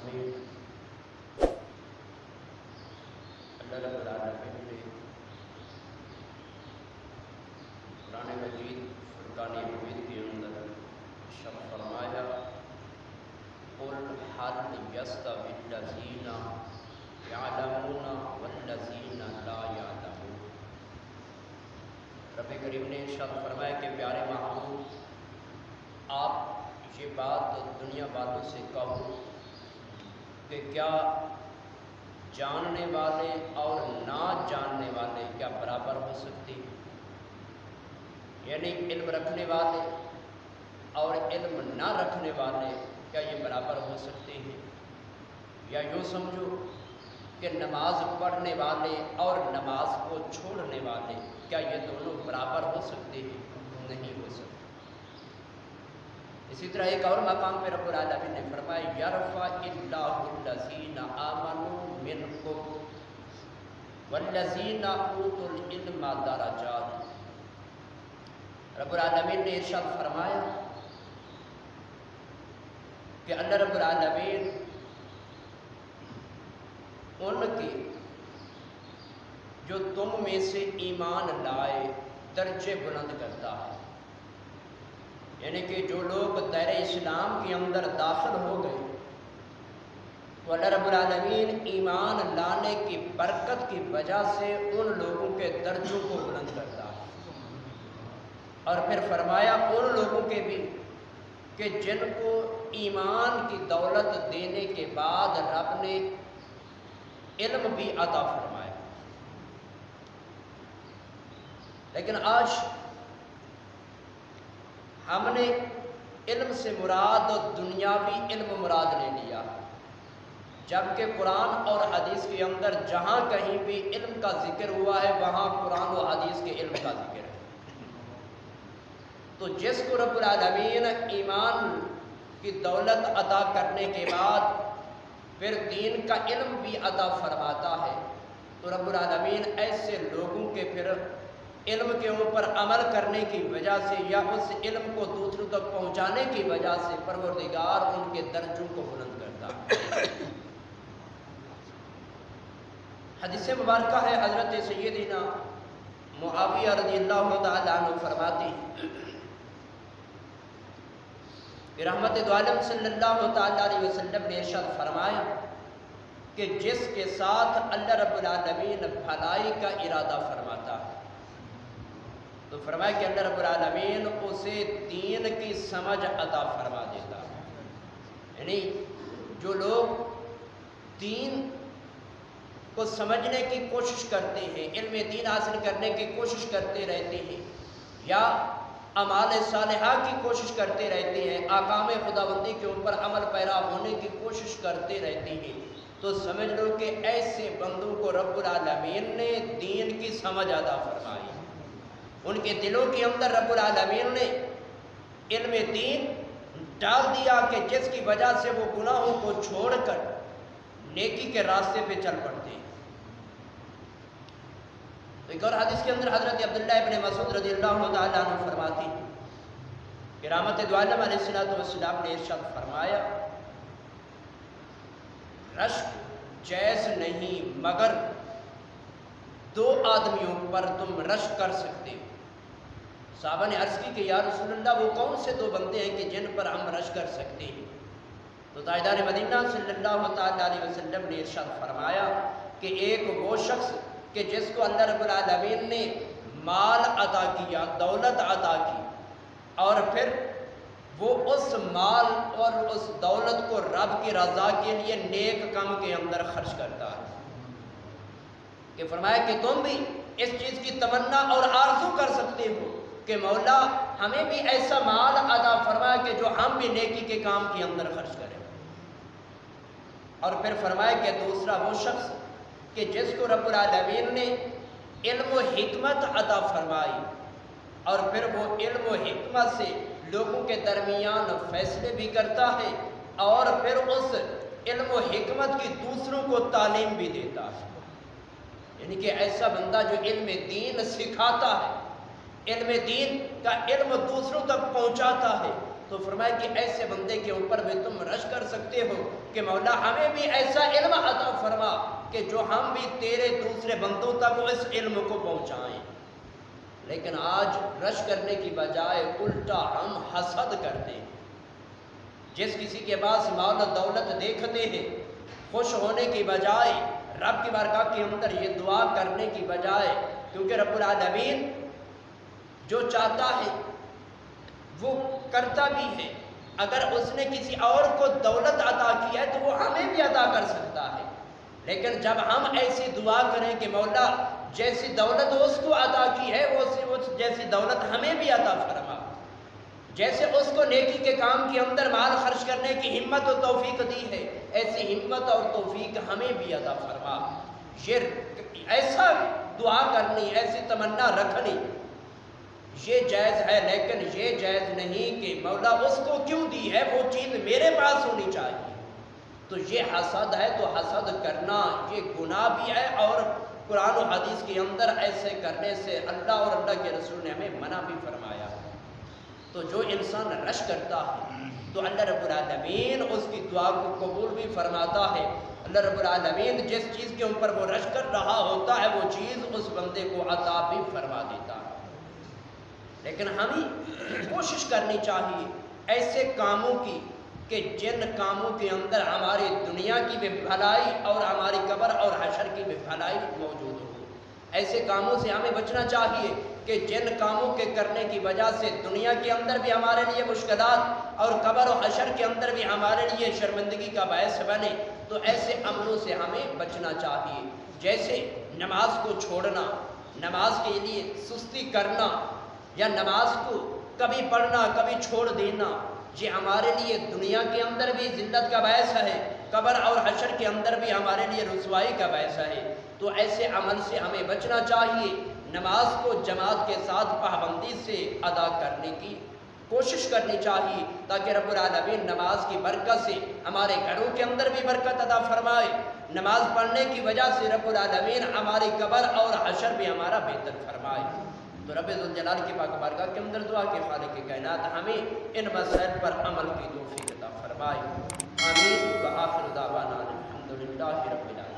العالمین اللہ رب العالمین نے قرآن مجید فرقان حمید کے اندر ارشاد فرمایا قل هل يستوي الذين يعلمون والذين لا يعلمون۔ رب کریم نے ارشاد فرمایا کہ پیارے محبوب آپ یہ بات دنیا والوں سے کہو کہ کیا جاننے والے اور نہ جاننے والے کیا برابر ہو سکتے ہیں؟ یعنی علم رکھنے والے اور علم نہ رکھنے والے کیا یہ برابر ہو سکتے ہیں؟ یا یوں سمجھو کہ نماز پڑھنے والے اور نماز کو چھوڑنے والے کیا یہ دونوں برابر ہو سکتے ہیں؟ نہیں ہو سکتے۔ اسی طرح ایک اور مقام پہ رب العالمین نے فرمایا یرفع اللہ الذین آمنوا منکم والذین اوتوا العلم درجات۔ رب العالمین نے ارشاد فرمایا کہ اللہ رب العالمین ان کے جو تم میں سے ایمان لائے درجے بلند کرتا ہے، یعنی کہ جو لوگ دائرہ اسلام کے اندر داخل ہو گئے تو اللہ رب العالمین ایمان لانے کی برکت کی وجہ سے ان لوگوں کے درجوں کو بلند کرتا ہے۔ اور پھر فرمایا ان لوگوں کے بھی کہ جن کو ایمان کی دولت دینے کے بعد رب نے علم بھی عطا فرمایا۔ لیکن آج ہم نے علم سے مراد دنیاوی علم مراد لے لیا، جبکہ قرآن اور حدیث کے اندر جہاں کہیں بھی علم کا ذکر ہوا ہے وہاں قرآن و حدیث کے علم کا ذکر ہے۔ تو جس کو رب العالمین ایمان کی دولت عطا کرنے کے بعد پھر دین کا علم بھی عطا فرماتا ہے تو رب العالمین ایسے لوگوں کے پھر علم کے اوپر عمل کرنے کی وجہ سے یا اس علم کو دوسروں تک پہنچانے کی وجہ سے پروردگار ان کے درجوں کو بلند کرتا ہے۔ حدیث مبارکہ ہے حضرت سیدنا معاویہ رضی اللہ تعالیٰ عنہ فرماتے ہیں کہ رحمت دو عالم صلی اللہ تعالیٰ علیہ وسلم نے ارشاد فرمایا کہ جس کے ساتھ اللہ رب العالمین بھلائی کا ارادہ فرماتا ہے تو فرمایا کہ اللہ رب العالمین اسے دین کی سمجھ عطا فرما دیتا ہے۔ یعنی جو لوگ دین کو سمجھنے کی کوشش کرتے ہیں، علم دین حاصل کرنے کی کوشش کرتے رہتے ہیں یا اعمال صالحہ کی کوشش کرتے رہتے ہیں، احکام خداوندی کے اوپر عمل پیرا ہونے کی کوشش کرتے رہتے ہیں، تو سمجھ لو کہ ایسے بندوں کو رب العالمین نے دین کی سمجھ عطا فرمائی۔ ان کے دلوں کے اندر رب العالمین نے علم دین ڈال دیا کہ جس کی وجہ سے وہ گناہوں کو چھوڑ کر نیکی کے راستے پہ چل پڑتے ہیں۔ تو ایک اور حدیث کے اندر حضرت عبداللہ ابن مسعود رضی اللہ تعالیٰ عنہ فرماتی ہیں کہ رحمت دو عالم علیہ السلام نے ارشاد فرمایا رشک جائز نہیں مگر دو آدمیوں پر تم رشک کر سکتے ہو۔ صحابہ نے عرض کی کہ یا رسول اللہ وہ کون سے دو بندے ہیں کہ جن پر ہم رشک کر سکتے ہیں؟ تو تاجدار مدینہ صلی اللہ تعالیٰ علیہ وسلم نے ارشاد فرمایا کہ ایک وہ شخص کہ جس کو اللہ رب العالمین نے مال عطا کیا، دولت عطا کی، اور پھر وہ اس مال اور اس دولت کو رب کی رضا کے لیے نیک کام کے اندر خرچ کرتا ہے۔ کہ فرمایا کہ تم بھی اس چیز کی تمنا اور آرزو کر سکتے ہو کہ مولا ہمیں بھی ایسا مال عطا فرمایا کہ جو ہم بھی نیکی کے کام کے اندر خرچ کریں۔ اور پھر فرمایا کہ دوسرا وہ شخص کہ جس کو رب العالمین نے علم و حکمت عطا فرمائی اور پھر وہ علم و حکمت سے لوگوں کے درمیان فیصلے بھی کرتا ہے اور پھر اس علم و حکمت کی دوسروں کو تعلیم بھی دیتا ہے۔ یعنی کہ ایسا بندہ جو علم دین سکھاتا ہے، علم دین کا علم دوسروں تک پہنچاتا ہے، تو فرمایا کہ ایسے بندے کے اوپر بھی تم رش کر سکتے ہو کہ مولا ہمیں بھی ایسا علم عطا فرما کہ جو ہم بھی تیرے دوسرے بندوں تک اس علم کو پہنچائیں۔ لیکن آج رش کرنے کی بجائے الٹا ہم حسد کرتے ہیں۔ جس کسی کے پاس مال و دولت دیکھتے ہیں، خوش ہونے کی بجائے رب کی بارگاہ کے اندر یہ دعا کرنے کی بجائے، کیونکہ رب العالمین جو چاہتا ہے وہ کرتا بھی ہے۔ اگر اس نے کسی اور کو دولت عطا کی ہے تو وہ ہمیں بھی عطا کر سکتا ہے، لیکن جب ہم ایسی دعا کریں کہ مولا جیسی دولت اس کو عطا کی ہے وہ جیسی دولت ہمیں بھی عطا فرما، جیسے اس کو نیکی کے کام کے اندر مال خرچ کرنے کی ہمت و توفیق دی ہے، ایسی ہمت اور توفیق ہمیں بھی عطا فرما۔ یہ ایسا دعا کرنی، ایسی تمنا رکھنی یہ جائز ہے، لیکن یہ جائز نہیں کہ مولا اس کو کیوں دی ہے، وہ چیز میرے پاس ہونی چاہیے۔ تو یہ حسد ہے، تو حسد کرنا یہ گناہ بھی ہے، اور قرآن و حدیث کے اندر ایسے کرنے سے اللہ اور اللہ کے رسول نے ہمیں منع بھی فرمایا۔ تو جو انسان رش کرتا ہے تو اللہ رب العالمین اس کی دعا کو قبول بھی فرماتا ہے۔ اللہ رب العالمین جس چیز کے اوپر وہ رش کر رہا ہوتا ہے وہ چیز اس بندے کو عطا بھی فرما دیتا ہے۔ لیکن ہمیں کوشش کرنی چاہیے ایسے کاموں کی کہ جن کاموں کے اندر ہماری دنیا کی بھی بھلائی اور ہماری قبر اور حشر کی بھی بھلائی موجود ہو۔ ایسے کاموں سے ہمیں بچنا چاہیے کہ جن کاموں کے کرنے کی وجہ سے دنیا کے اندر بھی ہمارے لیے مشکلات اور قبر و حشر کے اندر بھی ہمارے لیے شرمندگی کا باعث بنے، تو ایسے عملوں سے ہمیں بچنا چاہیے۔ جیسے نماز کو چھوڑنا، نماز کے لیے سستی کرنا، یا نماز کو کبھی پڑھنا کبھی چھوڑ دینا، یہ ہمارے لیے دنیا کے اندر بھی ذلت کا باعث ہے، قبر اور حشر کے اندر بھی ہمارے لیے رسوائی کا باعث ہے۔ تو ایسے عمل سے ہمیں بچنا چاہیے، نماز کو جماعت کے ساتھ پابندی سے ادا کرنے کی کوشش کرنی چاہیے، تاکہ رب العالمین نماز کی برکت سے ہمارے گھروں کے اندر بھی برکت عطا فرمائے۔ نماز پڑھنے کی وجہ سے رب العالمین ہماری قبر اور حشر بھی ہمارا بہتر فرمائے۔ تو رب ذوالجلال کی پاک بارگاہ کے اندر دعا کہ خالق کائنات ہمیں ان مسائل پر عمل کی توفیق عطا فرمائے۔ آمین۔ وآخر دعوانا الحمدللہ رب العالمین۔